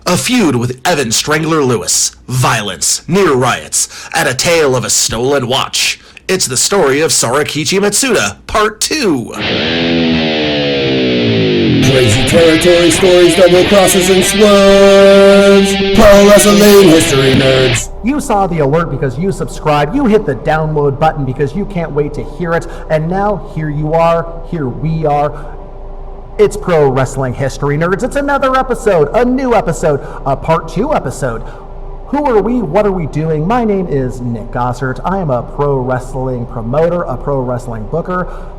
A feud with Evan Strangler Lewis, violence, near riots, and a tale of a stolen watch. It's the story of Sorakichi Matsuda, Part 2. Crazy territory stories, double crosses and swerves. Pro wrestling history nerds. You saw the alert because you subscribed, you hit the download button because you can't wait to hear it, and now here you are, here we are. It's Pro Wrestling History Nerds. It's another episode, a new episode, a Part 2 episode. Who are we? What are we doing? My name is Nick Gossert. I am a pro wrestling promoter, a pro wrestling booker.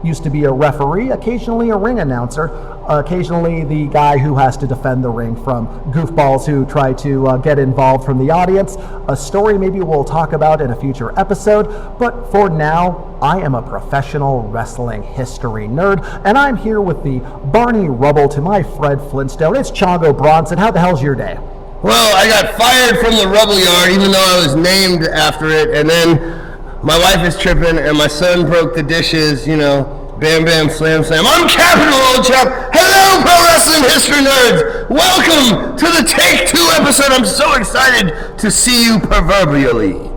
Used to be a referee, occasionally a ring announcer, occasionally the guy who has to defend the ring from goofballs who try to get involved from the audience. A story maybe we'll talk about in a future episode, but for now, I am a professional wrestling history nerd, and I'm here with the Barney Rubble to my Fred Flintstone. It's Chongo Bronson. How the hell's your day? Well, I got fired from the Rubble Yard, even though I was named after it, and then my wife is tripping, and my son broke the dishes, you know, bam, bam, slam, slam. I'm Capital Old Chap. Hello, Pro Wrestling History Nerds. Welcome to the Take 2 episode. I'm so excited to see you proverbially.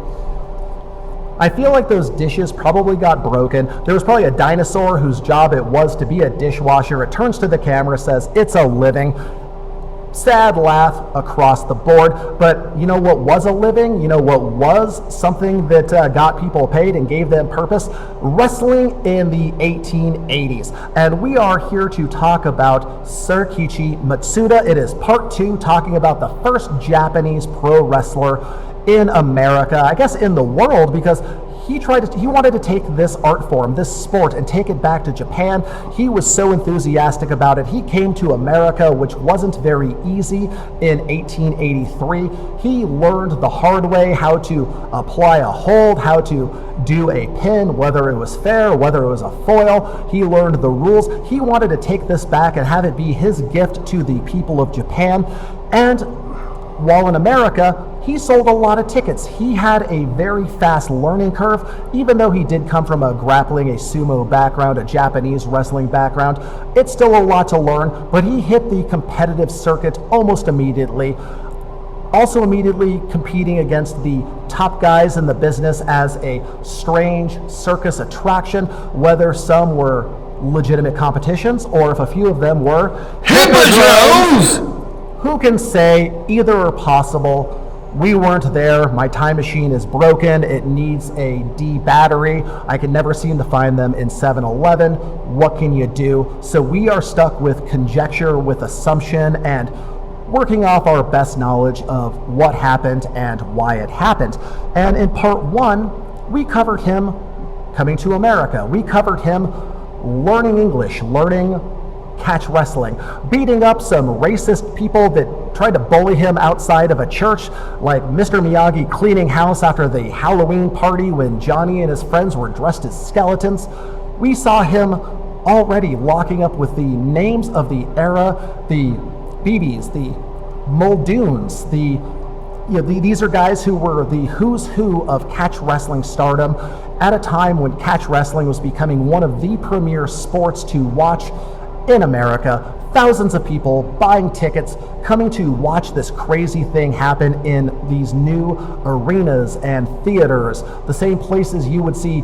I feel like those dishes probably got broken. There was probably a dinosaur whose job it was to be a dishwasher. It turns to the camera, says, "It's a living." Sad laugh across the board, but you know what was a living? You know what was something that got people paid and gave them purpose? Wrestling in the 1880s. And we are here to talk about Sorakichi Matsuda. It is part 2, talking about the first Japanese pro wrestler in America, I guess in the world, because he wanted to take this art form, this sport, and take it back to Japan. He was so enthusiastic about it. He came to America, which wasn't very easy, in 1883. He learned the hard way how to apply a hold, how to do a pin, whether it was fair, whether it was a foil. He learned the rules. He wanted to take this back and have it be his gift to the people of Japan. And while in America, he sold a lot of tickets. He had a very fast learning curve, even though he did come from a grappling, a sumo background, a Japanese wrestling background. It's still a lot to learn, but he hit the competitive circuit almost immediately. Also immediately competing against the top guys in the business as a strange circus attraction, whether some were legitimate competitions or if a few of them were Hippodromes! Who can say either are possible? We weren't there. My time machine is broken. It needs a D battery. I can never seem to find them in 7-Eleven. What can you do? So we are stuck with conjecture, with assumption, and working off our best knowledge of what happened and why it happened. And in part 1, we covered him coming to America. We covered him learning English, learning catch wrestling, beating up some racist people that tried to bully him outside of a church, like Mr. Miyagi cleaning house after the Halloween party when Johnny and his friends were dressed as skeletons. We saw him already locking up with the names of the era, the BBs, the Muldoons, these are guys who were the who's who of catch wrestling stardom at a time when catch wrestling was becoming one of the premier sports to watch in America. Thousands of people buying tickets, coming to watch this crazy thing happen in these new arenas and theaters, the same places you would see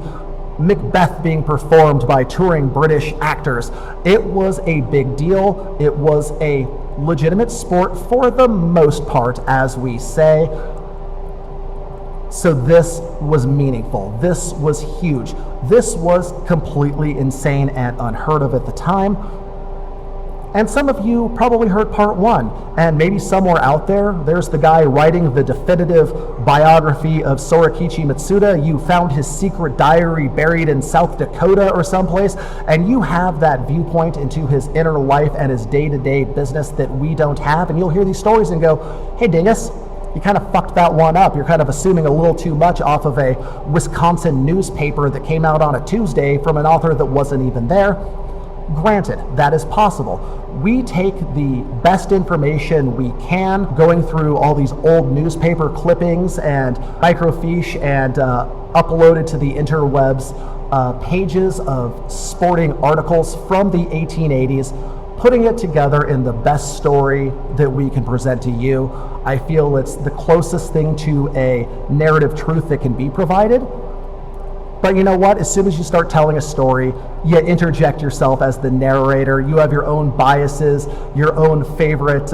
Macbeth being performed by touring British actors. It was a big deal. It was a legitimate sport for the most part, as we say. So this was meaningful. This was huge. This was completely insane and unheard of at the time. And some of you probably heard part 1, and maybe somewhere out there, there's the guy writing the definitive biography of Sorakichi Matsuda. You found his secret diary buried in South Dakota or someplace, and you have that viewpoint into his inner life and his day-to-day business that we don't have, and you'll hear these stories and go, hey dingus, you kind of fucked that one up. You're kind of assuming a little too much off of a Wisconsin newspaper that came out on a Tuesday from an author that wasn't even there. Granted, that is possible. We take the best information we can, going through all these old newspaper clippings and microfiche and uploaded to the interwebs pages of sporting articles from the 1880s, putting it together in the best story that we can present to you. I feel it's the closest thing to a narrative truth that can be provided. But you know what? As soon as you start telling a story, you interject yourself as the narrator. You have your own biases, your own favorite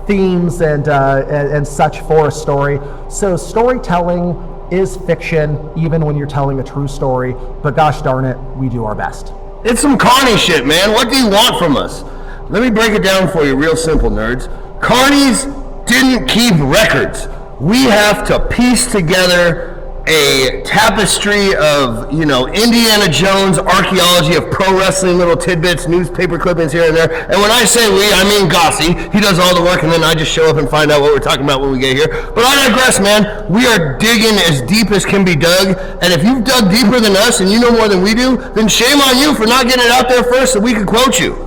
themes and such for a story. So storytelling is fiction, even when you're telling a true story. But gosh darn it, we do our best. It's some Carney shit, man. What do you want from us? Let me break it down for you real simple, nerds. Carnies didn't keep records. We have to piece together a tapestry of, Indiana Jones archaeology of pro wrestling, little tidbits, newspaper clippings here and there. And when I say we, I mean Gossi. He does all the work, and then I just show up and find out what we're talking about when we get here. But I digress, man. We are digging as deep as can be dug. And if you've dug deeper than us and you know more than we do, then shame on you for not getting it out there first so we could quote you.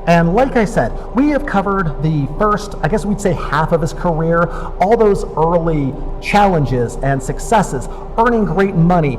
And like I said, we have covered the first, I guess we'd say half of his career, all those early challenges and successes, earning great money,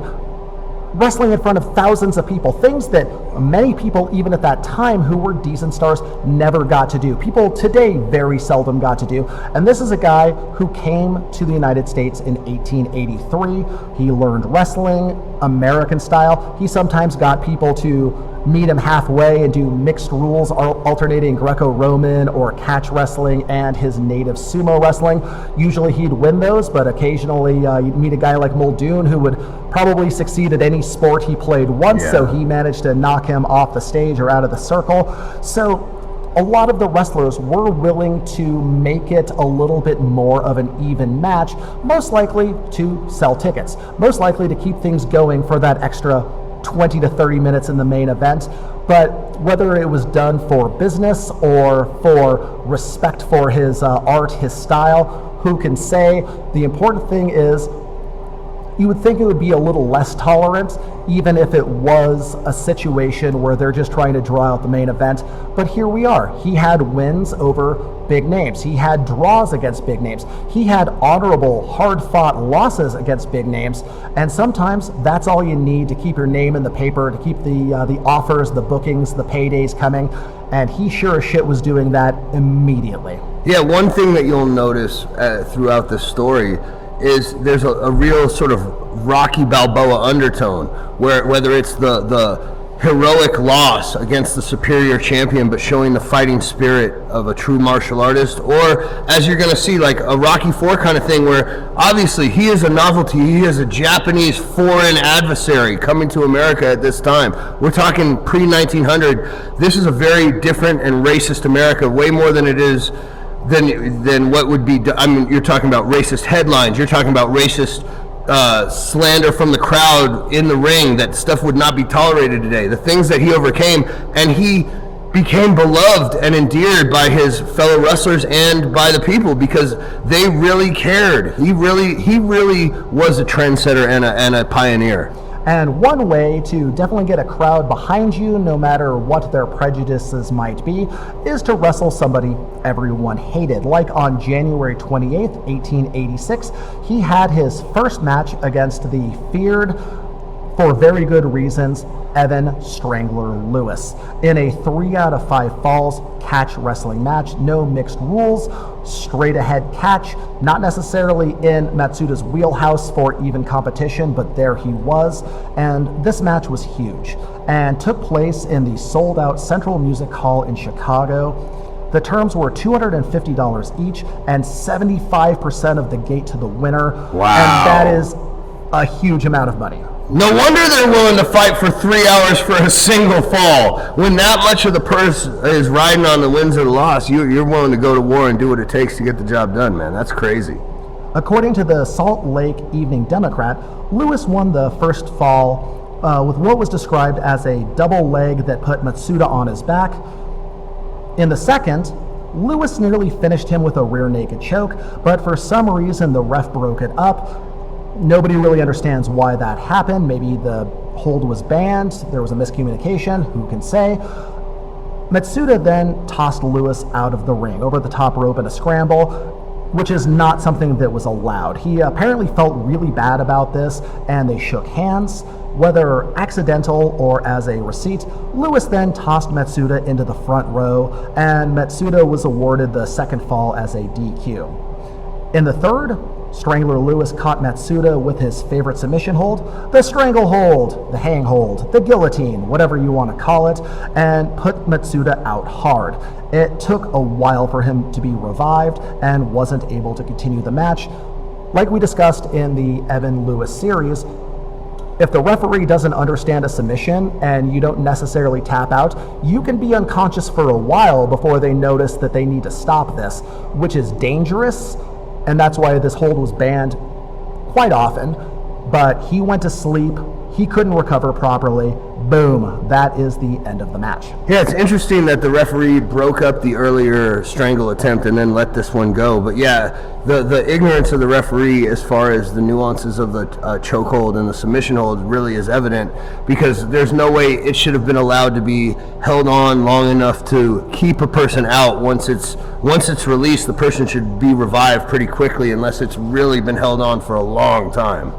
wrestling in front of thousands of people, things that many people, even at that time, who were decent stars, never got to do. People today very seldom got to do. And this is a guy who came to the United States in 1883. He learned wrestling, American style. He sometimes got people to meet him halfway and do mixed rules, alternating Greco-Roman or catch wrestling and his native sumo wrestling. Usually he'd win those, but occasionally you'd meet a guy like Muldoon who would probably succeed at any sport he played once, so he managed to knock him off the stage or out of the circle. So a lot of the wrestlers were willing to make it a little bit more of an even match, most likely to sell tickets, most likely to keep things going for that extra 20 to 30 minutes in the main event. But whether it was done for business or for respect for his art, his style, who can say? The important thing is, you would think it would be a little less tolerant, even if it was a situation where they're just trying to draw out the main event. But here we are. He had wins over big names. He had draws against big names. He had honorable, hard-fought losses against big names. And sometimes that's all you need to keep your name in the paper, to keep the offers, the bookings, the paydays coming. And he sure as shit was doing that immediately. Yeah, one thing that you'll notice throughout this story is there's a real sort of Rocky Balboa undertone, where whether it's the heroic loss against the superior champion but showing the fighting spirit of a true martial artist, or as you're going to see, like a Rocky IV kind of thing, where obviously he is a novelty. He is a Japanese foreign adversary coming to America at this time. We're talking pre-1900. This is a very different and racist America, way more than it is than what would be. I mean, you're talking about racist headlines. You're talking about racist slander from the crowd in the ring. That stuff would not be tolerated today. The things that he overcame, and he became beloved and endeared by his fellow wrestlers and by the people because they really cared. He really was a trendsetter and a pioneer. And one way to definitely get a crowd behind you, no matter what their prejudices might be, is to wrestle somebody everyone hated. Like on January 28th, 1886, he had his first match against the feared, for very good reasons, Evan Strangler Lewis, in a 3 out of 5 falls catch wrestling match. No mixed rules, straight ahead catch, not necessarily in Matsuda's wheelhouse for even competition, but there he was. And this match was huge and took place in the sold out Central Music Hall in Chicago. The terms were $250 each and 75% of the gate to the winner. Wow. And that is a huge amount of money. No wonder they're willing to fight for 3 hours for a single fall. When that much of the purse is riding on the wins or the loss, you're willing to go to war and do what it takes to get the job done, man. That's crazy. According to the Salt Lake Evening Democrat, Lewis won the first fall with what was described as a double leg that put Matsuda on his back. In the second, Lewis nearly finished him with a rear naked choke, but for some reason the ref broke it up. Nobody really understands why that happened. Maybe the hold was banned, there was a miscommunication, who can say? Matsuda then tossed Lewis out of the ring, over the top rope in a scramble, which is not something that was allowed. He apparently felt really bad about this, and they shook hands. Whether accidental or as a receipt, Lewis then tossed Matsuda into the front row, and Matsuda was awarded the second fall as a DQ. In the third, Strangler Lewis caught Matsuda with his favorite submission hold, the strangle hold, the hang hold, the guillotine, whatever you want to call it, and put Matsuda out hard. It took a while for him to be revived and wasn't able to continue the match. Like we discussed in the Evan Lewis series, if the referee doesn't understand a submission and you don't necessarily tap out, you can be unconscious for a while before they notice that they need to stop this, which is dangerous, and that's why this hold was banned quite often. But he went to sleep, he couldn't recover properly, boom, that is the end of the match. Yeah, it's interesting that the referee broke up the earlier strangle attempt and then let this one go. But yeah, the ignorance of the referee as far as the nuances of the chokehold and the submission hold really is evident, because there's no way it should have been allowed to be held on long enough to keep a person out. Once it's released, the person should be revived pretty quickly unless it's really been held on for a long time.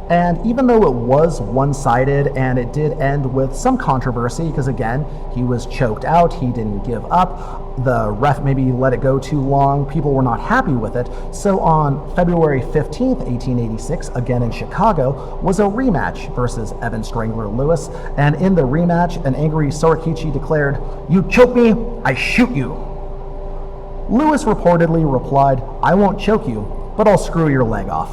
And even though it was one-sided and it did end with some controversy, because again, he was choked out, he didn't give up, the ref maybe let it go too long, people were not happy with it. So on February 15th, 1886, again in Chicago, was a rematch versus Evan Strangler Lewis. And in the rematch, an angry Sorakichi declared, "You choke me, I shoot you." Lewis reportedly replied, "I won't choke you, but I'll screw your leg off."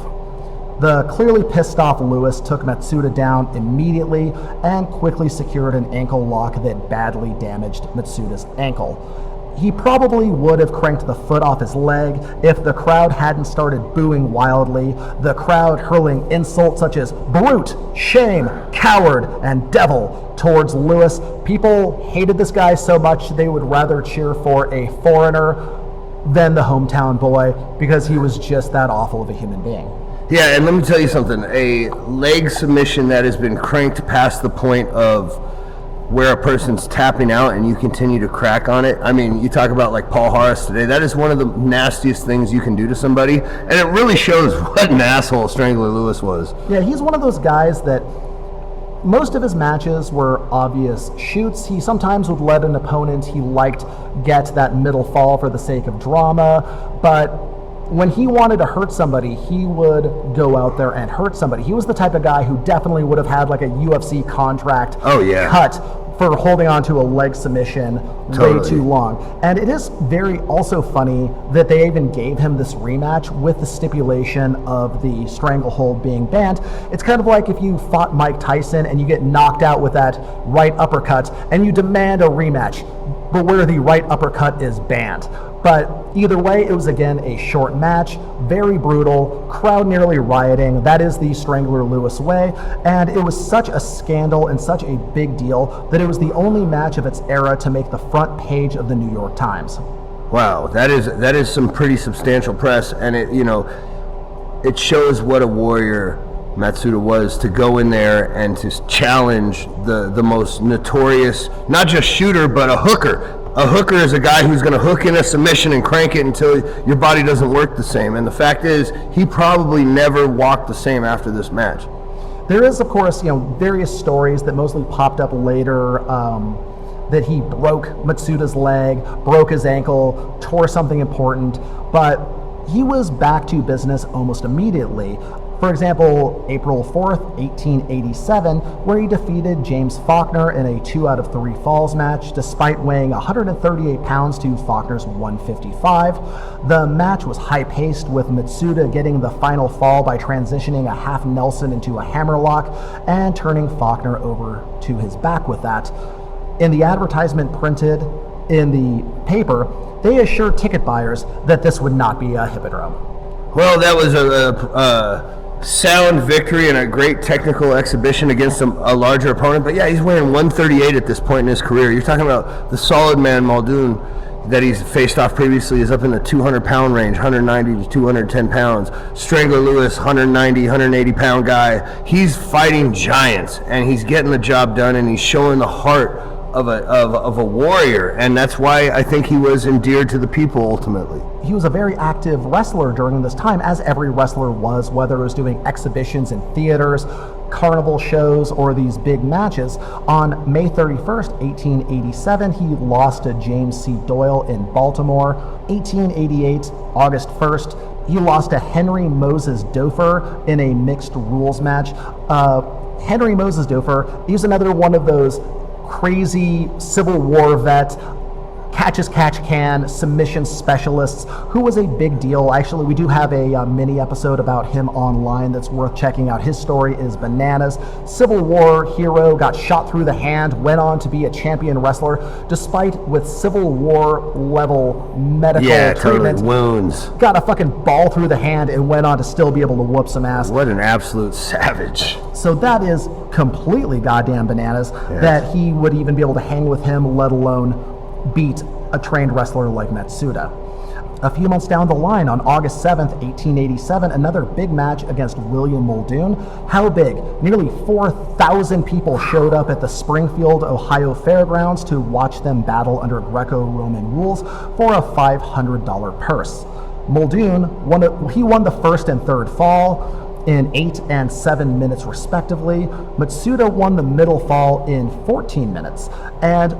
The clearly pissed off Lewis took Matsuda down immediately and quickly secured an ankle lock that badly damaged Matsuda's ankle. He probably would have cranked the foot off his leg if the crowd hadn't started booing wildly, the crowd hurling insults such as brute, shame, coward, and devil towards Lewis. People hated this guy so much they would rather cheer for a foreigner than the hometown boy, because he was just that awful of a human being. Yeah, and let me tell you something. A leg submission that has been cranked past the point of where a person's tapping out and you continue to crack on it. I mean, you talk about like Paul Harris today. That is one of the nastiest things you can do to somebody. And it really shows what an asshole Strangler Lewis was. Yeah, he's one of those guys that most of his matches were obvious shoots. He sometimes would let an opponent he liked get that middle fall for the sake of drama, but when he wanted to hurt somebody, he would go out there and hurt somebody. He was the type of guy who definitely would have had like a UFC contract cut for holding on to a leg submission way too long. And it is very also funny that they even gave him this rematch with the stipulation of the stranglehold being banned. It's kind of like if you fought Mike Tyson and you get knocked out with that right uppercut and you demand a rematch, but where the right uppercut is banned. But either way, it was again a short match, very brutal, crowd nearly rioting. That is the Strangler Lewis way. And it was such a scandal and such a big deal that it was the only match of its era to make the front page of the New York Times. Wow, that is some pretty substantial press, and it shows what a warrior Matsuda was, to go in there and to challenge the most notorious, not just shooter, but a hooker. A hooker is a guy who's going to hook in a submission and crank it until your body doesn't work the same. And the fact is, he probably never walked the same after this match. There is, of course, various stories that mostly popped up later that he broke Matsuda's leg, broke his ankle, tore something important, but he was back to business almost immediately. For example, April 4th, 1887, where he defeated James Faulkner in a 2 out of 3 falls match, despite weighing 138 pounds to Faulkner's 155. The match was high-paced, with Matsuda getting the final fall by transitioning a half Nelson into a hammerlock and turning Faulkner over to his back with that. In the advertisement printed in the paper, they assured ticket buyers that this would not be a hippodrome. Well, that was a sound victory and a great technical exhibition against a larger opponent. But yeah, he's weighing 138 at this point in his career. You're talking about the solid man Muldoon that he's faced off previously is up in the 200-pound range, 190 to 210 pounds. Strangler Lewis, 190, 180-pound guy. He's fighting giants, and he's getting the job done, and he's showing the heart of a warrior, and that's why I think he was endeared to the people ultimately. He was a very active wrestler during this time, as every wrestler was, whether it was doing exhibitions in theaters, carnival shows, or these big matches. On May 31st, 1887, he lost to James C. Doyle in Baltimore. 1888, August 1st, he lost to Henry Moses Dofer in a mixed rules match. Henry Moses Dofer, he's another one of those crazy Civil War vet, catch-as-catch-can submission specialists who was a big deal. Actually, we do have a mini episode about him online that's worth checking out. His story is bananas. Civil War hero, got shot through the hand, went on to be a champion wrestler, despite with Civil War level medical treatment. Totally. Wounds. Got a fucking ball through the hand and went on to still be able to whoop some ass. What an absolute savage. So that is completely goddamn bananas that he would even be able to hang with him, let alone beat a trained wrestler like Matsuda. A few months down the line, on August 7th, 1887, another big match against William Muldoon. How big? Nearly 4,000 people showed up at the Springfield, Ohio Fairgrounds to watch them battle under Greco-Roman rules for a $500 purse. Muldoon won the first and third fall in 8 and 7 minutes respectively. Matsuda won the middle fall in 14 minutes. And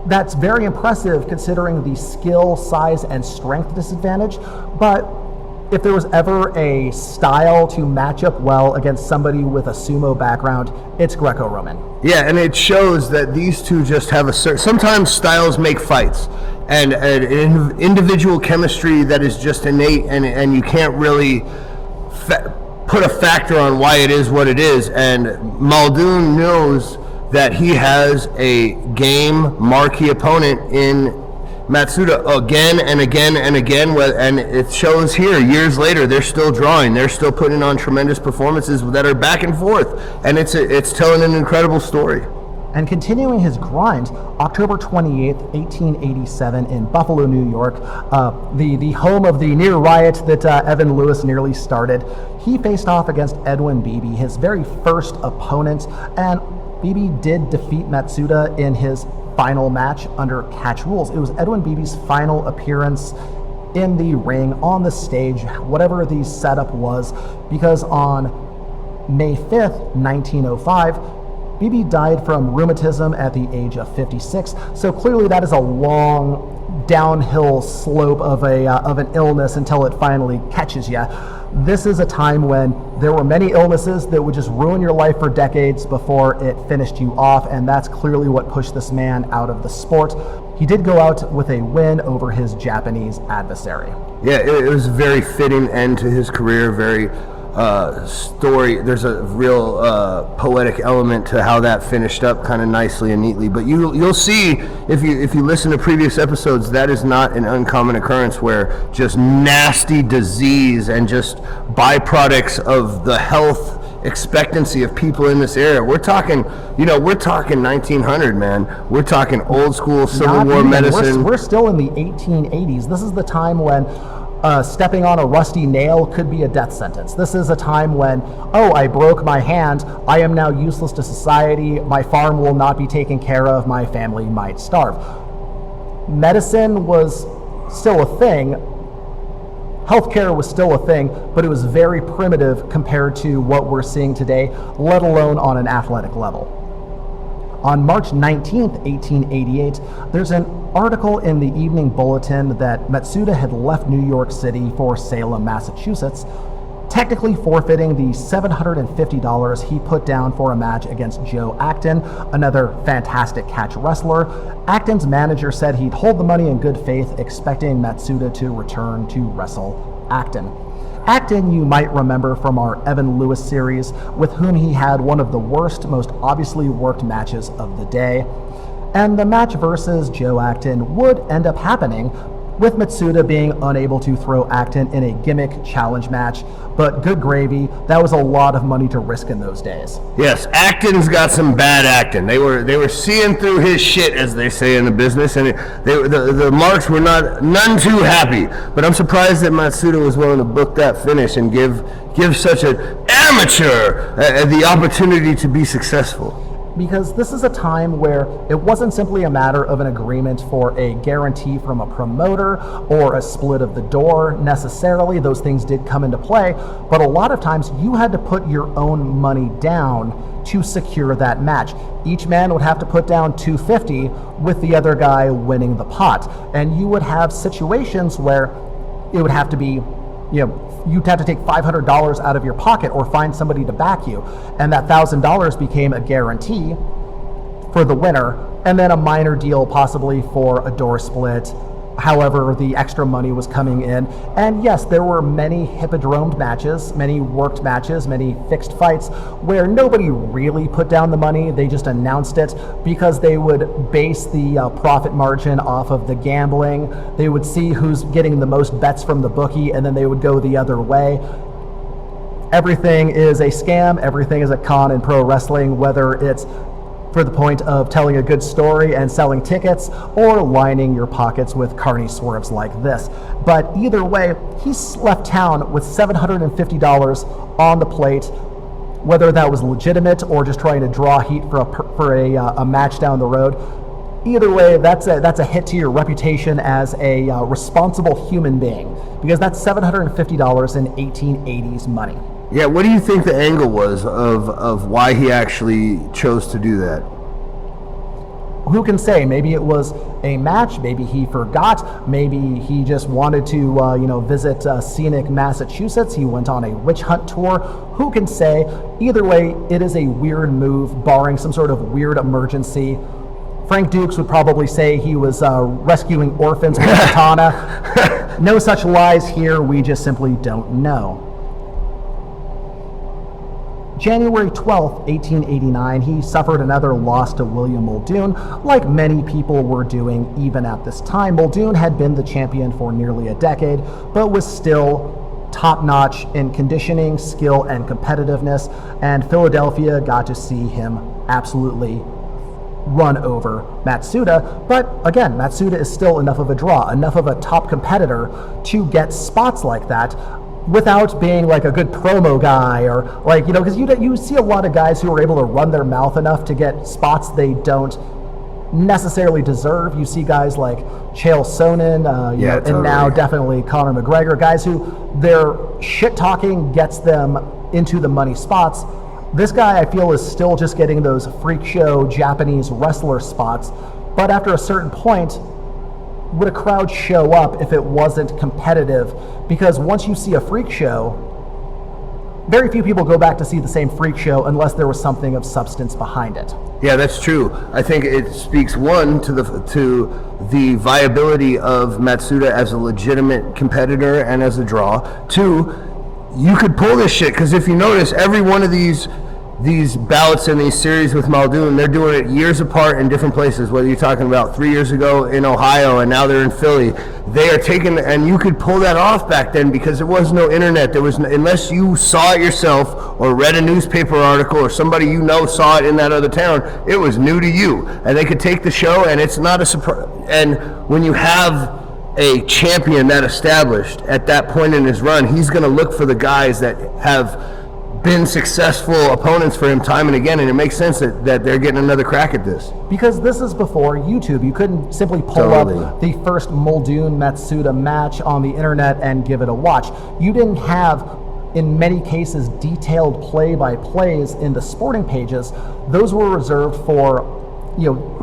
that's very impressive considering the skill, size, and strength disadvantage. But if there was ever a style to match up well against somebody with a sumo background, it's Greco-Roman. Yeah, and it shows that these two just have a certain... Sometimes styles make fights, and individual chemistry that is just innate, and you can't really put a factor on why it is what it is. And Muldoon knows that he has a game marquee opponent in Matsuda again and again and again, and it shows here years later. They're still drawing, they're still putting on tremendous performances that are back and forth, and it's telling an incredible story. And continuing his grind, October 28th, 1887, in Buffalo, New York, the home of the near riot that Evan Lewis nearly started, he faced off against Edwin Beebe, his very first opponent, and Beebe did defeat Matsuda in his final match under catch rules. It was Edwin Beebe's final appearance in the ring, on the stage, whatever the setup was, because on May 5th, 1905, Beebe died from rheumatism at the age of 56. So clearly that is a long downhill slope of an illness until it finally catches you. This is a time when there were many illnesses that would just ruin your life for decades before it finished you off, and that's clearly what pushed this man out of the sport. He did go out with a win over his Japanese adversary. Yeah, it was a very fitting end to his career, very story. There's a real poetic element to how that finished up kind of nicely and neatly. But you'll see if you listen to previous episodes, that is not an uncommon occurrence where just nasty disease and just byproducts of the health expectancy of people in this era. We're talking 1900, man. We're talking old school Civil War medicine. We're still in the 1880s. This is the time when stepping on a rusty nail could be a death sentence. This is a time when, I broke my hand, I am now useless to society, my farm will not be taken care of, my family might starve. Medicine was still a thing, healthcare was still a thing, but it was very primitive compared to what we're seeing today, let alone on an athletic level. On March 19th, 1888, there's an article in the Evening Bulletin that Matsuda had left New York City for Salem, Massachusetts, technically forfeiting the $750 he put down for a match against Joe Acton, another fantastic catch wrestler. Acton's manager said he'd hold the money in good faith, expecting Matsuda to return to wrestle Acton. Acton, you might remember from our Evan Lewis series, with whom he had one of the worst, most obviously worked matches of the day. And the match versus Joe Acton would end up happening, with Matsuda being unable to throw Acton in a gimmick challenge match. But good gravy, that was a lot of money to risk in those days. Yes, Acton's got some bad acting. They were seeing through his shit, as they say in the business, and the marks were none too happy. But I'm surprised that Matsuda was willing to book that finish and give such an amateur the opportunity to be successful. because this is a time where it wasn't simply a matter of an agreement for a guarantee from a promoter or a split of the door necessarily. Those things did come into play, but a lot of times you had to put your own money down to secure that match. Each man would have to put down $250 with the other guy winning the pot. And you would have situations where it would have to be, you'd have to take $500 out of your pocket or find somebody to back you. And that $1,000 became a guarantee for the winner, and then a minor deal possibly for a door split, however the extra money was coming in. And yes, there were many hippodromed matches, many worked matches, many fixed fights where nobody really put down the money. They just announced it because they would base the profit margin off of the gambling. They would see who's getting the most bets from the bookie, and then they would go the other way. Everything is a scam, everything is a con in pro wrestling, whether it's for the point of telling a good story and selling tickets, or lining your pockets with carny swerves like this. But either way, he's left town with $750 on the plate, whether that was legitimate or just trying to draw heat for a match down the road. Either way, that's a hit to your reputation as a responsible human being, because that's $750 in 1880s money. Yeah, what do you think the angle was of why he actually chose to do that? Who can say? Maybe it was a match, maybe he forgot, maybe he just wanted to visit scenic Massachusetts, he went on a witch hunt tour. Who can say? Either way, it is a weird move, barring some sort of weird emergency. Frank Dukes would probably say he was rescuing orphans with a katana. No such lies here, we just simply don't know. January 12th, 1889, he suffered another loss to William Muldoon, like many people were doing even at this time. Muldoon had been the champion for nearly a decade, but was still top-notch in conditioning, skill, and competitiveness, and Philadelphia got to see him absolutely run over Matsuda. But again, Matsuda is still enough of a draw, enough of a top competitor to get spots like that, without being like a good promo guy, or like, because you see a lot of guys who are able to run their mouth enough to get spots they don't necessarily deserve. You see guys like Chael Sonnen, totally. And now definitely Conor McGregor, guys who their shit talking gets them into the money spots. This guy, I feel, is still just getting those freak show Japanese wrestler spots, but after a certain point, would a crowd show up if it wasn't competitive? Because once you see a freak show, very few people go back to see the same freak show unless there was something of substance behind it. Yeah, that's true. I think it speaks, one, to the viability of Matsuda as a legitimate competitor and as a draw. Two, you could pull this shit, because if you notice, every one of these bouts in these series with Muldoon, they're doing it years apart in different places. Whether you're talking about 3 years ago in Ohio and now they're in Philly, they are taking, and you could pull that off back then because there was no internet. There was no, unless you saw it yourself or read a newspaper article or somebody saw it in that other town, it was new to you, and they could take the show, and it's not a surprise. And when you have a champion that established at that point in his run, he's going to look for the guys that have been successful opponents for him time and again, and it makes sense that they're getting another crack at this. Because this is before YouTube. You couldn't simply pull up the first Muldoon Matsuda match on the internet and give it a watch. You didn't have, in many cases, detailed play-by-plays in the sporting pages. Those were reserved for,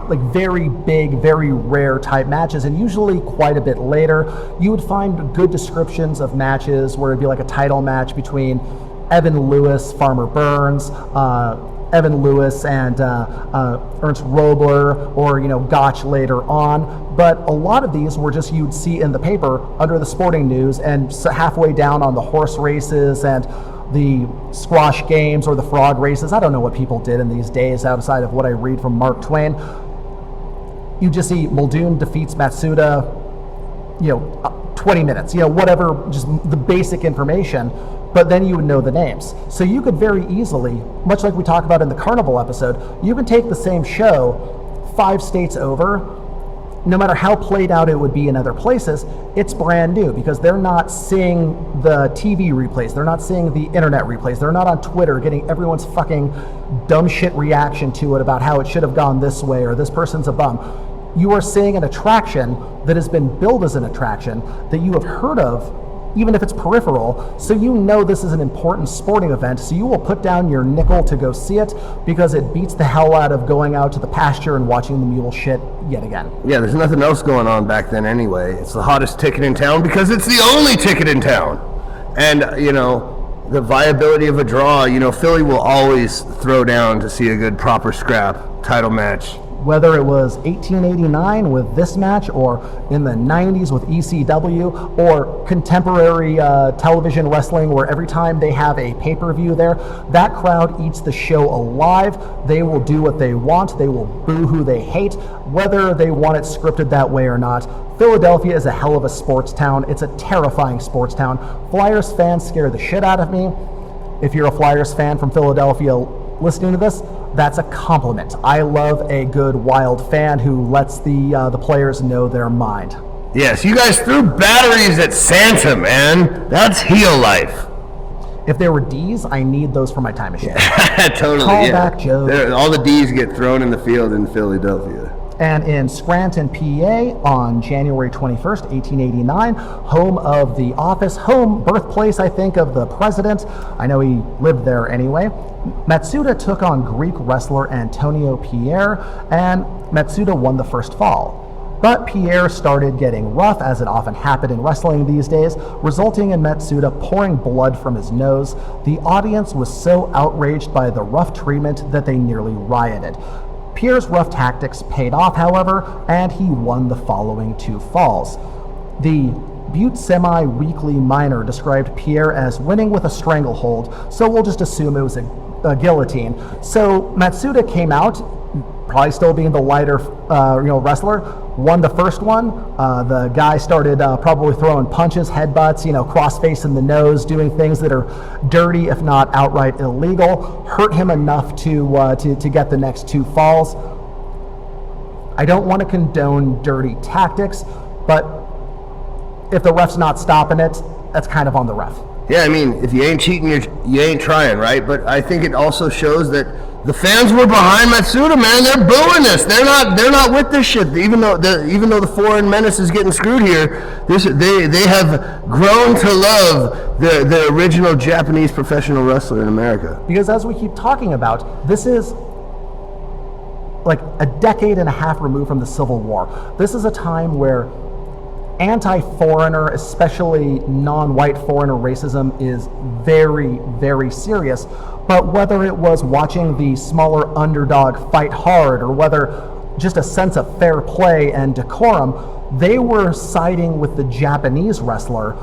like very big, very rare type matches, and usually quite a bit later. You would find good descriptions of matches where it'd be like a title match between Evan Lewis, Farmer Burns, Evan Lewis and Ernst Robler, or Gotch later on. But a lot of these were just you'd see in the paper under the sporting news, and halfway down on the horse races and the squash games or the frog races. I don't know what people did in these days outside of what I read from Mark Twain. You just see Muldoon defeats Matsuda, 20 minutes, whatever, just the basic information, but then you would know the names. So you could very easily, much like we talked about in the Carnival episode, you could take the same show 5 states over, no matter how played out it would be in other places, it's brand new because they're not seeing the TV replays, they're not seeing the internet replays, they're not on Twitter getting everyone's fucking dumb shit reaction to it about how it should have gone this way or this person's a bum. You are seeing an attraction that has been billed as an attraction that you have heard of, even if it's peripheral, so you know this is an important sporting event, so you will put down your nickel to go see it because it beats the hell out of going out to the pasture and watching the mule shit yet again. Yeah, there's nothing else going on back then anyway. It's the hottest ticket in town because it's the only ticket in town. And, you know, the viability of a draw, you know, Philly will always throw down to see a good proper scrap title match. Whether it was 1889 with this match or in the 90s with ECW or contemporary television wrestling where every time they have a pay-per-view there, that crowd eats the show alive. They will do what they want. They will boo who they hate, whether they want it scripted that way or not. Philadelphia is a hell of a sports town. It's a terrifying sports town. Flyers fans scare the shit out of me. If you're a Flyers fan from Philadelphia listening to this, that's a compliment. I love a good wild fan who lets the players know their mind. Yes, you guys threw batteries at Santa, man. That's heel life. If there were D's, I need those for my time machine. Totally. Call back, Joe. All the D's get thrown in the field in Philadelphia. And in Scranton, PA, on January 21st, 1889, home of The Office, birthplace, I think, of the president. I know he lived there anyway. Matsuda took on Greek wrestler Antonio Pierre, and Matsuda won the first fall. But Pierre started getting rough, as it often happened in wrestling these days, resulting in Matsuda pouring blood from his nose. The audience was so outraged by the rough treatment that they nearly rioted. Pierre's rough tactics paid off, however, and he won the following two falls. The Butte Semi-Weekly Miner described Pierre as winning with a stranglehold, so we'll just assume it was a guillotine. So Matsuda came out, probably still being the lighter wrestler, won the first one. The guy started probably throwing punches, headbutts, cross-face in the nose, doing things that are dirty, if not outright illegal, hurt him enough to get the next two falls. I don't want to condone dirty tactics, but if the ref's not stopping it, that's kind of on the ref. Yeah, I mean, if you ain't cheating, you ain't trying, right? But I think it also shows that the fans were behind Matsuda, man. They're booing this. They're not with this shit. Even though the foreign menace is getting screwed here, they have grown to love the original Japanese professional wrestler in America. Because as we keep talking about, this is like a decade and a half removed from the Civil War. This is a time where anti-foreigner, especially non-white foreigner racism, is very, very serious. But whether it was watching the smaller underdog fight hard or whether just a sense of fair play and decorum, they were siding with the Japanese wrestler.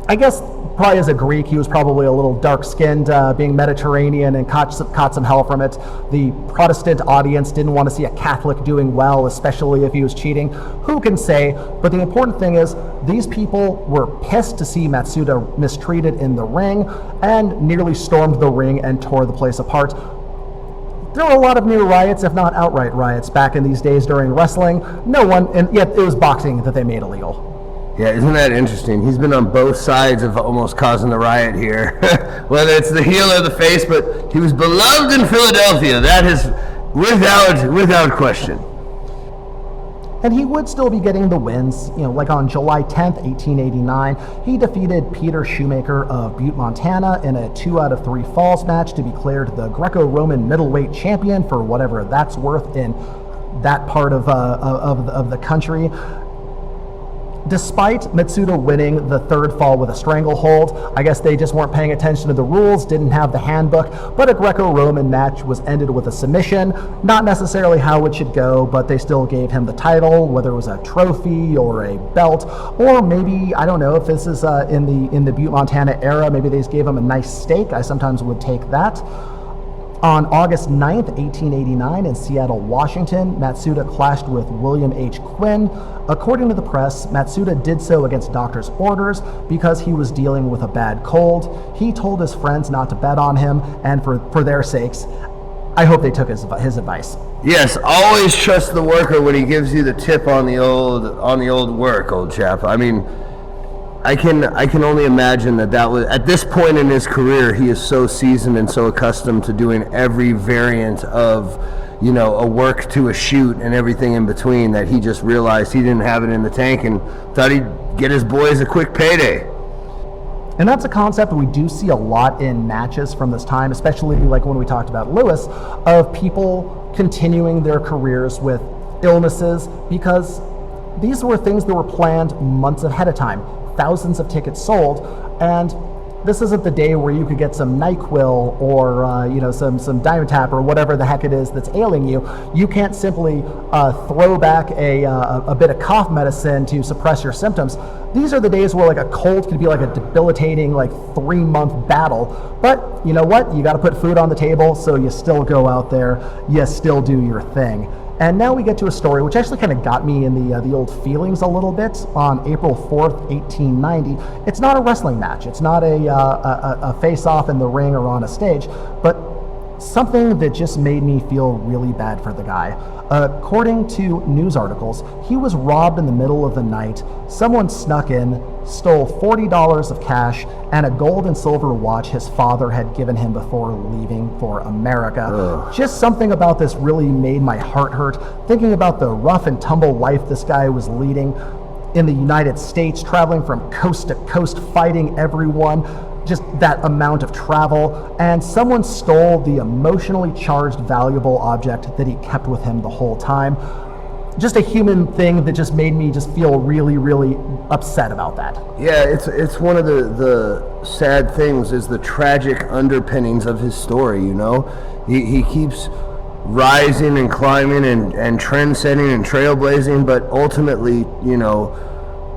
I guess probably as a Greek, he was probably a little dark-skinned, being Mediterranean, and caught some hell from it. The Protestant audience didn't want to see a Catholic doing well, especially if he was cheating. Who can say? But the important thing is, these people were pissed to see Matsuda mistreated in the ring and nearly stormed the ring and tore the place apart. There were a lot of near riots, if not outright riots, back in these days during wrestling. And yet it was boxing that they made illegal. Yeah, isn't that interesting? He's been on both sides of almost causing the riot here. Whether it's the heel or the face, but he was beloved in Philadelphia. That is without question. And he would still be getting the wins. Like on July 10th, 1889, he defeated Peter Shoemaker of Butte, Montana in a 2 out of 3 falls match to be declared the Greco-Roman middleweight champion for whatever that's worth in that part of the country. Despite Matsuda winning the third fall with a stranglehold, I guess they just weren't paying attention to the rules, didn't have the handbook, but a Greco-Roman match was ended with a submission. Not necessarily how it should go, but they still gave him the title, whether it was a trophy or a belt, or maybe, I don't know, if this is in the Butte, Montana era, maybe they just gave him a nice steak. I sometimes would take that. On August 9th, 1889, in Seattle, Washington, Matsuda clashed with William H. Quinn. According to the press, Matsuda did so against doctor's orders because he was dealing with a bad cold. He told his friends not to bet on him, and for their sakes. I hope they took his advice. Yes, always trust the worker when he gives you the tip on the old work, old chap. I mean, I can only imagine that was at this point in his career, he is so seasoned and so accustomed to doing every variant of, a work to a shoot and everything in between, that he just realized he didn't have it in the tank and thought he'd get his boys a quick payday. And that's a concept that we do see a lot in matches from this time, especially like when we talked about Lewis, of people continuing their careers with illnesses, because these were things that were planned months ahead of time, thousands of tickets sold, and this isn't the day where you could get some NyQuil or some Dimetapp or whatever the heck it is that's ailing you. You can't simply throw back a bit of cough medicine to suppress your symptoms. These are the days where like a cold could be like a debilitating 3-month battle. But you know what? You got to put food on the table, so you still go out there, you still do your thing. And now we get to a story which actually kind of got me in the old feelings a little bit. On April 4th, 1890, it's not a wrestling match. It's not a face-off in the ring or on a stage, but something that just made me feel really bad for the guy. According to news articles, he was robbed in the middle of the night. Someone snuck in, stole $40 of cash and a gold and silver watch his father had given him before leaving for America. Ugh. Just something about this really made my heart hurt, thinking about the rough and tumble life this guy was leading in the United States, traveling from coast to coast, fighting everyone, just that amount of travel, and someone stole the emotionally charged, valuable object that he kept with him the whole time. Just a human thing that just made me just feel really, really upset about that. Yeah, it's one of the sad things is the tragic underpinnings of his story, He keeps rising and climbing and trend-setting and trailblazing, but ultimately,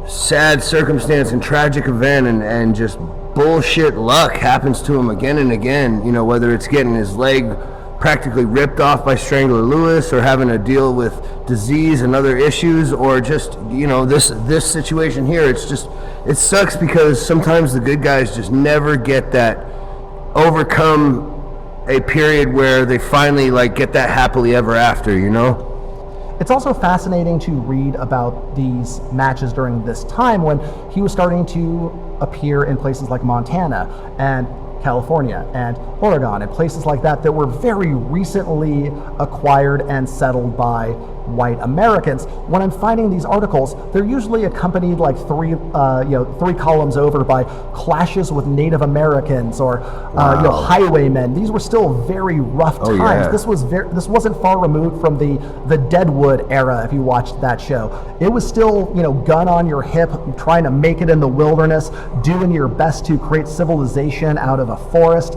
sad circumstance and tragic event and just bullshit luck happens to him again and again, whether it's getting his leg practically ripped off by Strangler Lewis or having to deal with disease and other issues, or just, this situation here. It sucks because sometimes the good guys just never get that, overcome a period where they finally get that happily ever after, It's also fascinating to read about these matches during this time when he was starting to appear in places like Montana and California and Oregon and places like that were very recently acquired and settled by white Americans. When I'm finding these articles, they're usually accompanied three columns over by clashes with Native Americans or highwaymen. These were still very rough times. Yeah. This wasn't far removed from the Deadwood era. If you watched that show, it was still gun on your hip, trying to make it in the wilderness, doing your best to create civilization out of a forest.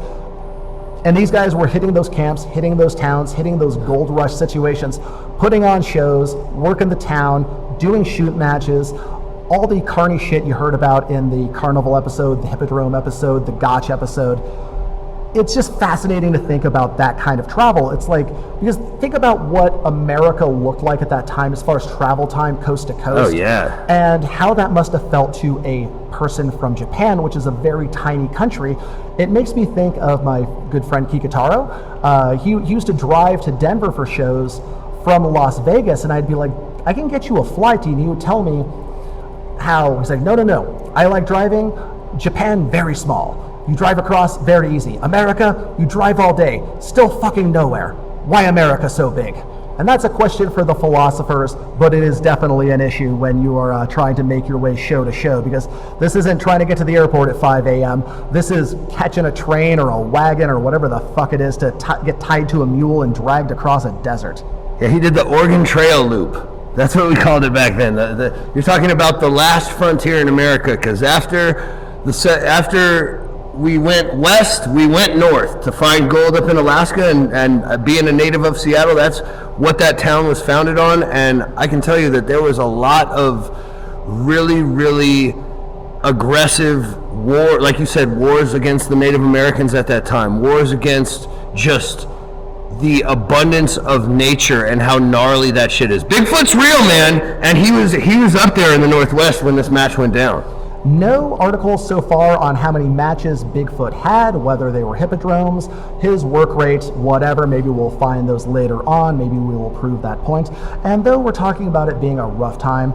And these guys were hitting those camps, hitting those towns, hitting those gold rush situations, putting on shows, working the town, doing shoot matches, all the carny shit you heard about in the Carnival episode, the Hippodrome episode, the Gotch episode. It's just fascinating to think about that kind of travel. It's because think about what America looked like at that time as far as travel time coast to coast. Oh, yeah. And how that must have felt to a person from Japan, which is a very tiny country. It makes me think of my good friend Kikutaro. He used to drive to Denver for shows from Las Vegas, and I'd be like, I can get you a flight, and he would tell me how. He's like, no, I like driving. Japan, very small. You drive across, very easy. America, you drive all day, still fucking nowhere. Why America so big? And that's a question for the philosophers, but it is definitely an issue when you are trying to make your way show to show, because this isn't trying to get to the airport at 5 a.m. This is catching a train or a wagon or whatever the fuck it is to get tied to a mule and dragged across a desert. Yeah, he did the Oregon Trail loop. That's what we called it back then. You're talking about the last frontier in America, because after we went west, we went north to find gold up in Alaska, and being a native of Seattle, that's what that town was founded on. And I can tell you that there was a lot of really, really aggressive war, like you said, wars against the Native Americans at that time, wars against just the abundance of nature and how gnarly that shit is. Bigfoot's real, man, and he was up there in the Northwest when this match went down. No articles so far on how many matches Bigfoot had, whether they were hippodromes, his work rate, whatever. Maybe we'll find those later on. Maybe we will prove that point. And though we're talking about it being a rough time,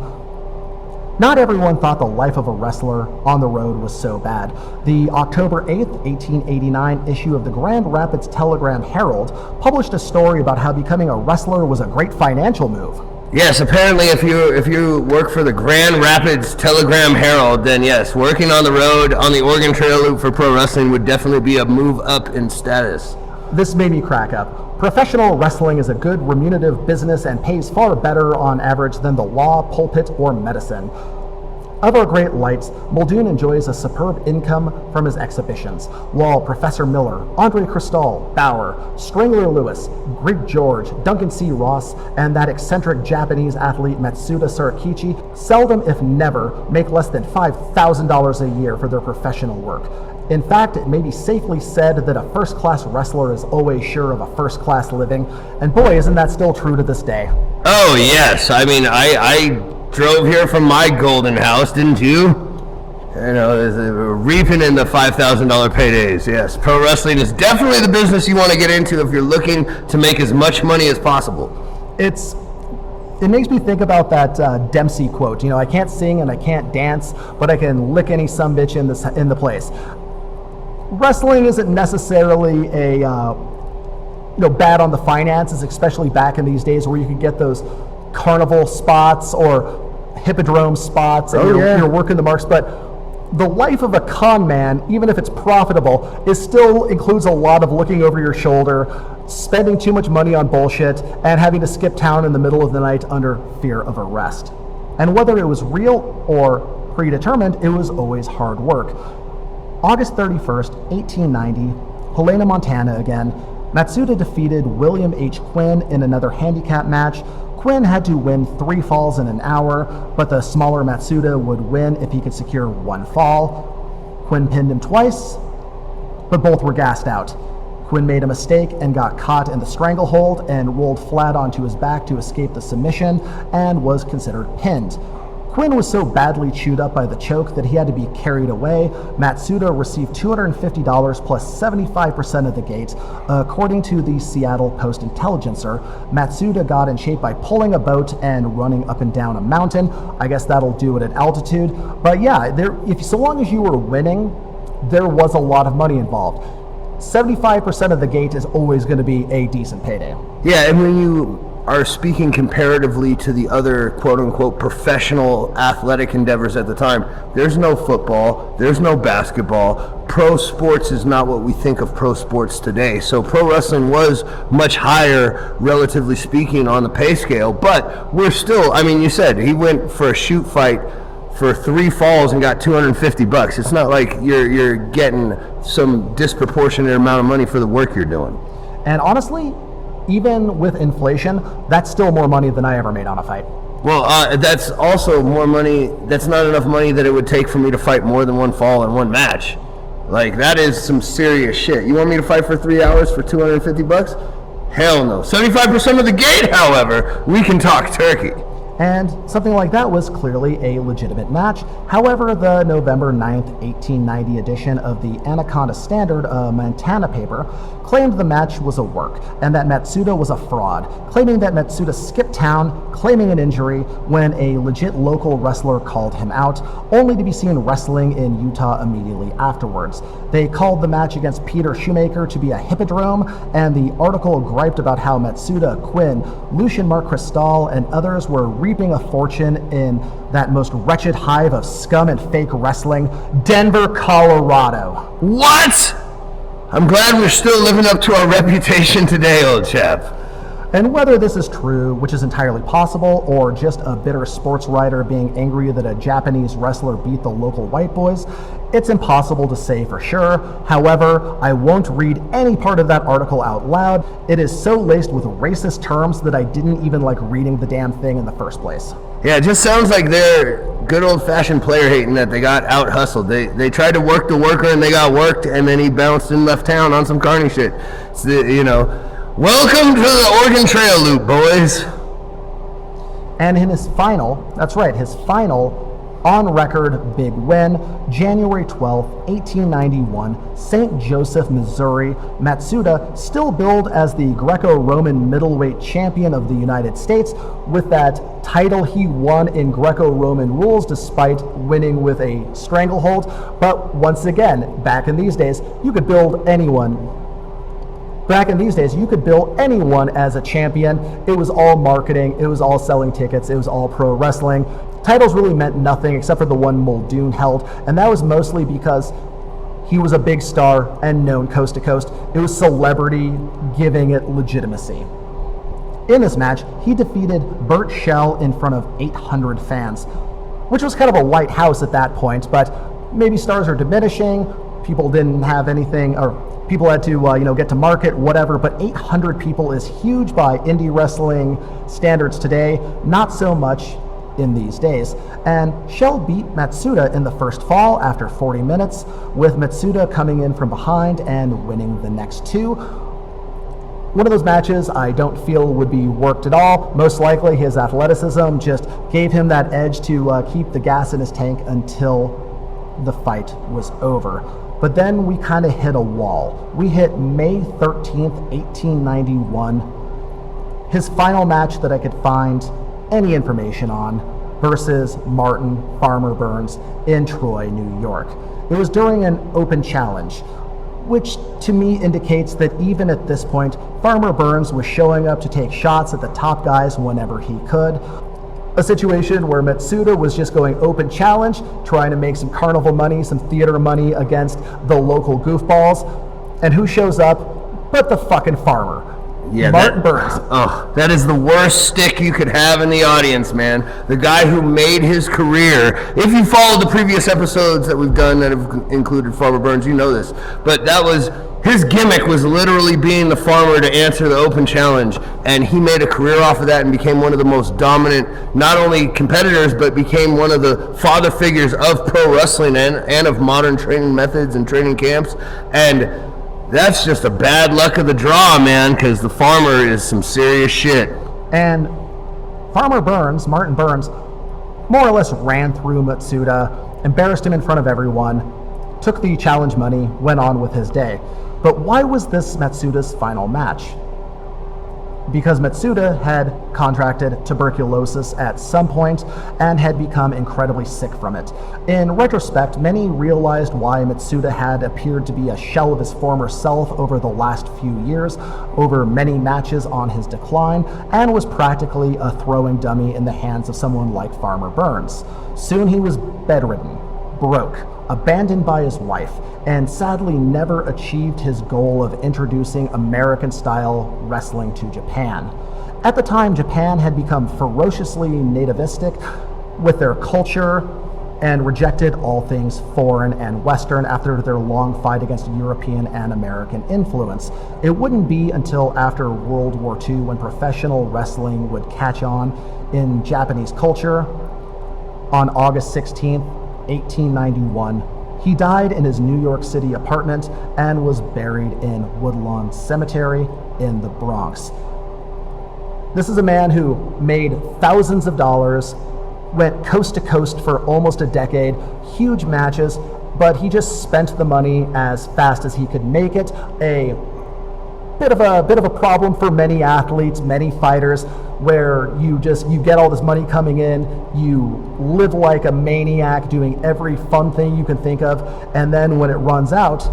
not everyone thought the life of a wrestler on the road was so bad. The October 8th, 1889 issue of the Grand Rapids Telegram-Herald published a story about how becoming a wrestler was a great financial move. Yes, apparently if you work for the Grand Rapids Telegram-Herald, then yes, working on the road on the Oregon Trail Loop for pro wrestling would definitely be a move up in status. This made me crack up. Professional wrestling is a good remunerative business and pays far better on average than the law, pulpit, or medicine. Of our great lights, Muldoon enjoys a superb income from his exhibitions, while Professor Miller, Andre Cristal, Bauer, Strangler Lewis, Greek George, Duncan C. Ross, and that eccentric Japanese athlete Matsuda Sorakichi seldom, if never, make less than $5,000 a year for their professional work. In fact, it may be safely said that a first-class wrestler is always sure of a first-class living, and boy, isn't that still true to this day. Oh, yes. I mean, I drove here from my golden house, didn't you? You know, reaping in the $5,000 paydays, yes. Pro wrestling is definitely the business you want to get into if you're looking to make as much money as possible. It makes me think about that Dempsey quote, I can't sing and I can't dance, but I can lick any sumbitch in the place. Wrestling isn't necessarily bad on the finances, especially back in these days where you could get those carnival spots or hippodrome spots and you're working the marks, but the life of a con man, even if it's profitable, still includes a lot of looking over your shoulder, spending too much money on bullshit, and having to skip town in the middle of the night under fear of arrest. And whether it was real or predetermined, it was always hard work. August 31st, 1890, Helena, Montana again. Matsuda defeated William H. Quinn in another handicap match. Quinn had to win 3 falls in an hour, but the smaller Matsuda would win if he could secure 1 fall. Quinn pinned him twice, but both were gassed out. Quinn made a mistake and got caught in the stranglehold and rolled flat onto his back to escape the submission and was considered pinned. Quinn was so badly chewed up by the choke that he had to be carried away. Matsuda received $250 plus 75% of the gate. According to the Seattle Post-Intelligencer, Matsuda got in shape by pulling a boat and running up and down a mountain. I guess that'll do it at altitude. But yeah, so long as you were winning, there was a lot of money involved. 75% of the gate is always going to be a decent payday. Yeah, and when you are speaking comparatively to the other quote-unquote professional athletic endeavors at the time, there's no football, there's no basketball. Pro sports is not what we think of pro sports today. So pro wrestling was much higher, relatively speaking, on the pay scale, but we're still, you said he went for a shoot fight for 3 falls and got $250. It's not like you're getting some disproportionate amount of money for the work you're doing. And honestly, even with inflation, that's still more money than I ever made on a fight. Well, that's also more money. That's not enough money that it would take for me to fight more than 1 fall in 1 match. Like, that is some serious shit. You want me to fight for 3 hours for $250? Hell no. 75% of the gate, however, we can talk turkey. And something like that was clearly a legitimate match. However, the November 9th, 1890 edition of the Anaconda Standard, a Montana paper, claimed the match was a work and that Matsuda was a fraud, claiming that Matsuda skipped town, claiming an injury when a legit local wrestler called him out, only to be seen wrestling in Utah immediately afterwards. They called the match against Peter Shoemaker to be a hippodrome, and the article griped about how Matsuda, Quinn, Lucian Mark Cristal, and others were reaping a fortune in that most wretched hive of scum and fake wrestling, Denver, Colorado. What? I'm glad we're still living up to our reputation today, old chap. And whether this is true, which is entirely possible, or just a bitter sports writer being angry that a Japanese wrestler beat the local white boys, it's impossible to say for sure. However, I won't read any part of that article out loud. It is so laced with racist terms that I didn't even like reading the damn thing in the first place. Yeah, it just sounds like they're good old-fashioned player hating that they got out-hustled. They tried to work the worker and they got worked, and then he bounced and left town on some carny shit. It's welcome to the Oregon Trail Loop, boys. And in his final on record big win, January 12, 1891, St. Joseph, Missouri. Matsuda still billed as the Greco-Roman middleweight champion of the United States with that title he won in Greco-Roman rules despite winning with a stranglehold. But once again, back in these days, you could build anyone as a champion. It was all marketing, it was all selling tickets, it was all pro wrestling. Titles really meant nothing except for the one Muldoon held, and that was mostly because he was a big star and known coast to coast. It was celebrity giving it legitimacy. In this match, he defeated Burt Shell in front of 800 fans, which was kind of a light house at that point, but maybe stars are diminishing, people didn't have anything, or people had to get to market, whatever, but 800 people is huge by indie wrestling standards today, not so much in these days. And Shell beat Matsuda in the first fall after 40 minutes, with Matsuda coming in from behind and winning the next two. One of those matches I don't feel would be worked at all. Most likely his athleticism just gave him that edge to keep the gas in his tank until the fight was over. But then we kind of hit a wall. We hit May 13th, 1891, his final match that I could find any information on, versus Martin Farmer Burns in Troy, New York. It was during an open challenge, which to me indicates that even at this point, Farmer Burns was showing up to take shots at the top guys whenever he could. A situation where Matsuda was just going open challenge, trying to make some carnival money, some theater money against the local goofballs. And who shows up but the fucking farmer? Yeah, Martin Burns. Oh, that is the worst stick you could have in the audience, man. The guy who made his career. If you followed the previous episodes that we've done that have included Farmer Burns, you know this. But that was, his gimmick was literally being the farmer to answer the open challenge. And he made a career off of that and became one of the most dominant, not only competitors, but became one of the father figures of pro wrestling and of modern training methods and training camps. And that's just a bad luck of the draw, man, because the farmer is some serious shit. And Farmer Burns, Martin Burns, more or less ran through Matsuda, embarrassed him in front of everyone, took the challenge money, went on with his day. But why was this Matsuda's final match? Because Matsuda had contracted tuberculosis at some point and had become incredibly sick from it. In retrospect, many realized why Matsuda had appeared to be a shell of his former self over the last few years, over many matches on his decline, and was practically a throwing dummy in the hands of someone like Farmer Burns. Soon he was bedridden, broke, abandoned by his wife, and sadly never achieved his goal of introducing American-style wrestling to Japan. At the time, Japan had become ferociously nativistic with their culture and rejected all things foreign and Western after their long fight against European and American influence. It wouldn't be until after World War II when professional wrestling would catch on in Japanese culture. On August 16th, 1891, he died in his New York City apartment and was buried in Woodlawn Cemetery in the Bronx. This is a man who made thousands of dollars, went coast to coast for almost a decade, huge matches, but he just spent the money as fast as he could make it. A bit of a problem for many athletes, many fighters, where you get all this money coming in, you live like a maniac doing every fun thing you can think of, and then when it runs out,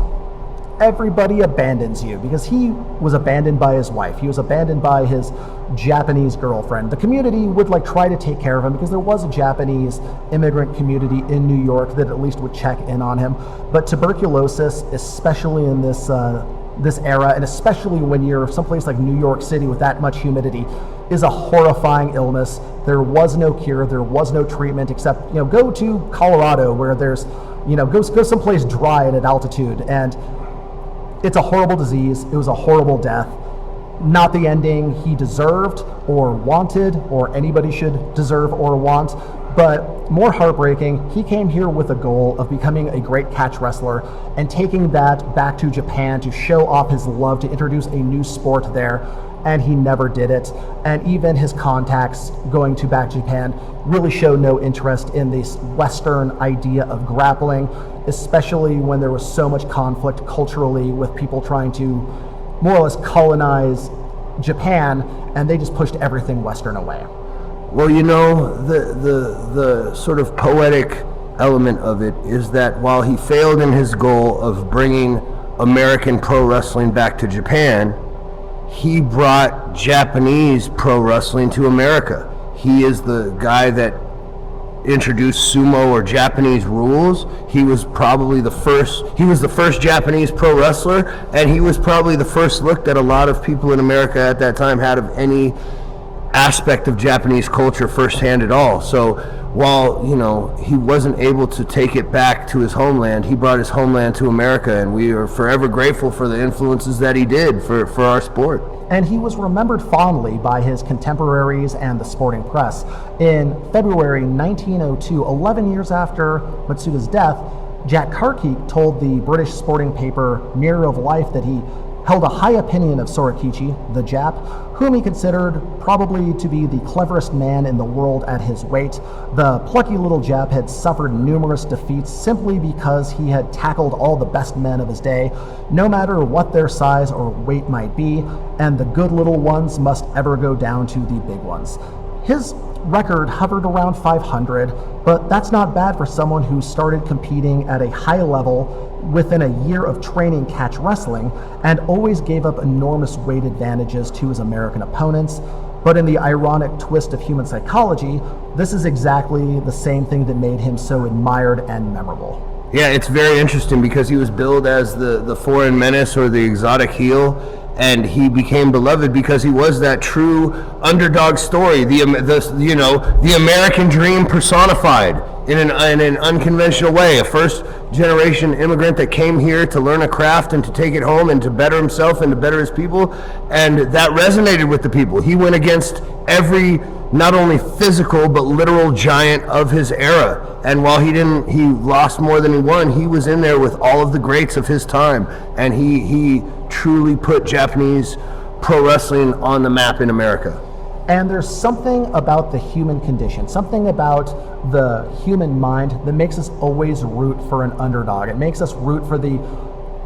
everybody abandons you, because he was abandoned by his wife, he was abandoned by his Japanese girlfriend. The community would try to take care of him because there was a Japanese immigrant community in New York that at least would check in on him. But tuberculosis, especially in this era, and especially when you're someplace like New York City with that much humidity, is a horrifying illness. There was no cure, there was no treatment, except go to Colorado where there's go someplace dry and at altitude, and it's a horrible disease. It was a horrible death. Not the ending he deserved or wanted, or anybody should deserve or want. But more heartbreaking, he came here with a goal of becoming a great catch wrestler and taking that back to Japan to show off his love, to introduce a new sport there. and he never did it. And even his contacts going to back Japan really show no interest in this Western idea of grappling, especially when there was so much conflict culturally with people trying to more or less colonize Japan, and they just pushed everything Western away. Well, you know, the sort of poetic element of it is that while he failed in his goal of bringing American pro wrestling back to Japan, he brought Japanese pro wrestling to America. He is the guy that introduced sumo or Japanese rules. He was probably the first Japanese pro wrestler, and he was probably the first look that a lot of people in America at that time had of any aspect of Japanese culture firsthand at all. So while, you know, he wasn't able to take it back to his homeland, he brought his homeland to America, and we are forever grateful for the influences that he did for our sport. And he was remembered fondly by his contemporaries and the sporting press. In February 1902, 11 years after Matsuda's death, Jack Carkeek told the British sporting paper Mirror of Life that he held a high opinion of Sorakichi, the Jap, whom he considered probably to be the cleverest man in the world at his weight. The plucky little Jap had suffered numerous defeats simply because he had tackled all the best men of his day, no matter what their size or weight might be, and the good little ones must ever go down to the big ones. His record hovered around 500, but that's not bad for someone who started competing at a high level within a year of training catch wrestling and always gave up enormous weight advantages to his American opponents. But in the ironic twist of human psychology, this is exactly the same thing that made him so admired and memorable. Yeah, it's very interesting because he was billed as the foreign menace or the exotic heel, and he became beloved because he was that true underdog story, the American dream personified in an unconventional way. A first generation immigrant that came here to learn a craft and to take it home and to better himself and to better his people, and that resonated with the people. He went against every not only physical but literal giant of his era, and while he lost more than he won, he was in there with all of the greats of his time, and he truly put Japanese pro wrestling on the map in America. And there's something about the human condition, something about the human mind that makes us always root for an underdog. It makes us root for the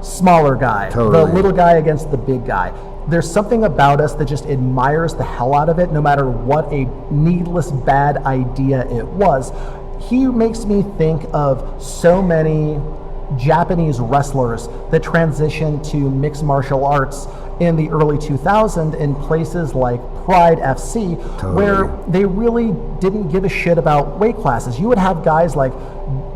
smaller guy, Totally. The little guy against the big guy. There's something about us that just admires the hell out of it, no matter what a needless bad idea it was. He makes me think of so many Japanese wrestlers that transitioned to mixed martial arts in the early 2000s in places like Pride FC, where they really didn't give a shit about weight classes. You would have guys like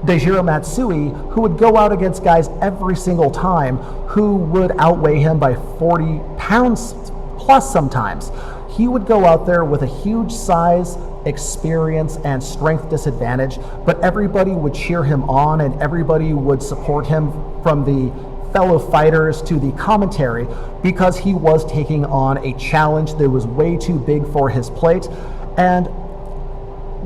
Dejiro Matsui who would go out against guys every single time who would outweigh him by 40 pounds plus sometimes. He would go out there with a huge size, experience, and strength disadvantage, but everybody would cheer him on and everybody would support him, from the fellow fighters to the commentary, because he was taking on a challenge that was way too big for his plate. And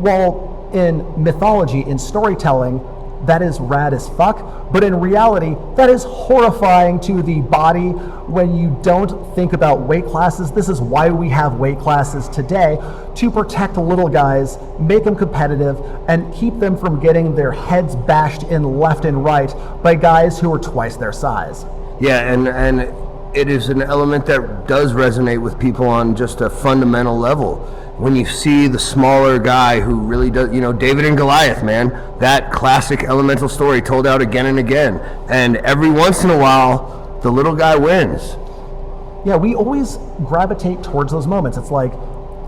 while in mythology, in storytelling, that is rad as fuck, but in reality, that is horrifying to the body when you don't think about weight classes. This is why we have weight classes today, to protect little guys, make them competitive, and keep them from getting their heads bashed in left and right by guys who are twice their size. Yeah, and it is an element that does resonate with people on just a fundamental level. When you see the smaller guy who really does, David and Goliath, man, that classic elemental story told out again and again. And every once in a while, the little guy wins. Yeah, we always gravitate towards those moments. It's like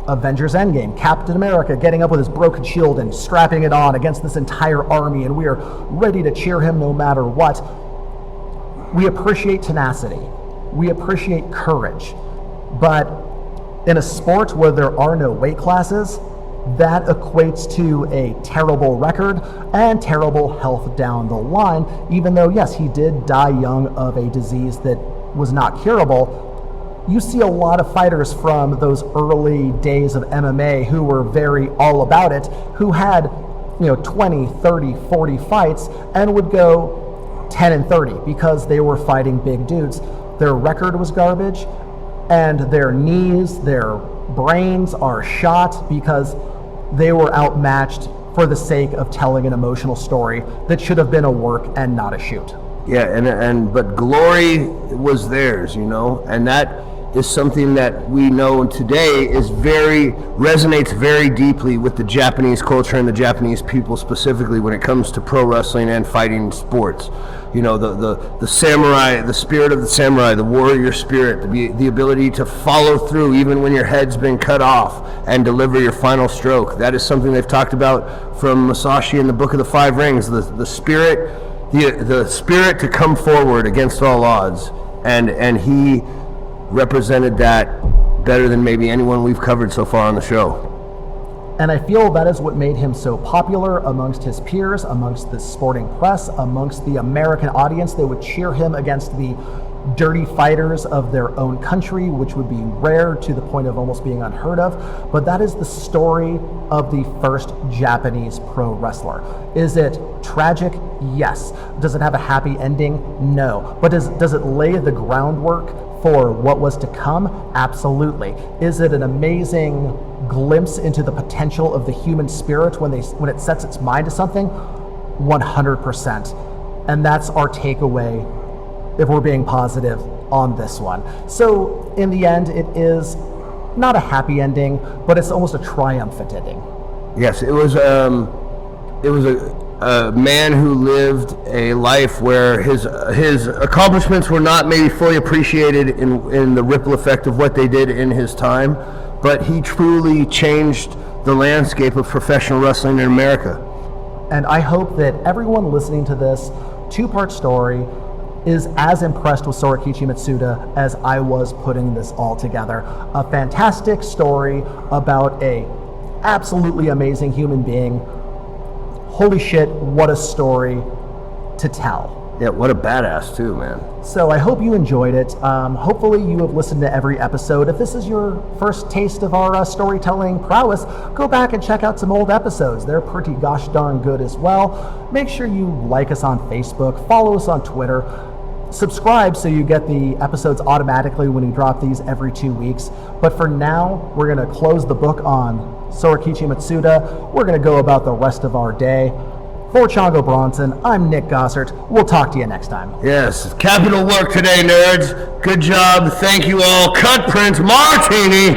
Avengers Endgame, Captain America getting up with his broken shield and strapping it on against this entire army, and we are ready to cheer him no matter what. We appreciate tenacity. We appreciate courage. But in a sport where there are no weight classes, that equates to a terrible record and terrible health down the line, even though, yes, he did die young of a disease that was not curable. You see a lot of fighters from those early days of MMA who were very all about it, who had 20, 30, 40 fights and would go 10 and 30 because they were fighting big dudes. Their record was garbage. and their knees, their brains are shot because they were outmatched for the sake of telling an emotional story that should have been a work and not a shoot. Yeah, but glory was theirs, and that is something that we know today resonates very deeply with the Japanese culture and the Japanese people specifically when it comes to pro wrestling and fighting sports. The samurai, the spirit of the samurai, the warrior spirit, the ability to follow through even when your head's been cut off and deliver your final stroke. That is something they've talked about from Masashi in the Book of the Five Rings, the spirit to come forward against all odds, and he represented that better than maybe anyone we've covered so far on the show. And I feel that is what made him so popular amongst his peers, amongst the sporting press, amongst the American audience. They would cheer him against the dirty fighters of their own country, which would be rare to the point of almost being unheard of. But that is the story of the first Japanese pro wrestler. Is it tragic? Yes. Does it have a happy ending? No. But does it lay the groundwork for what was to come? Absolutely. Is it an amazing glimpse into the potential of the human spirit when it sets its mind to something? 100%. And that's our takeaway, if we're being positive, on this one. So in the end, it is not a happy ending, but it's almost a triumphant ending. Yes, it was a man who lived a life where his accomplishments were not maybe fully appreciated in the ripple effect of what they did in his time, but he truly changed the landscape of professional wrestling in America. And I hope that everyone listening to this two-part story is as impressed with Sorakichi Matsuda as I was putting this all together. A fantastic story about a absolutely amazing human being. Holy shit, what a story to tell. Yeah, what a badass too, man. So I hope you enjoyed it. Hopefully you have listened to every episode. If this is your first taste of our storytelling prowess, go back and check out some old episodes. They're pretty gosh darn good as well. Make sure you like us on Facebook, follow us on Twitter, subscribe so you get the episodes automatically when we drop these every 2 weeks. But for now, we're going to close the book on Sorakichi Matsuda. We're going to go about the rest of our day. For Chongo Bronson, I'm Nick Gossert. We'll talk to you next time. Yes, capital work today, nerds. Good job. Thank you all. Cut Prince Martini.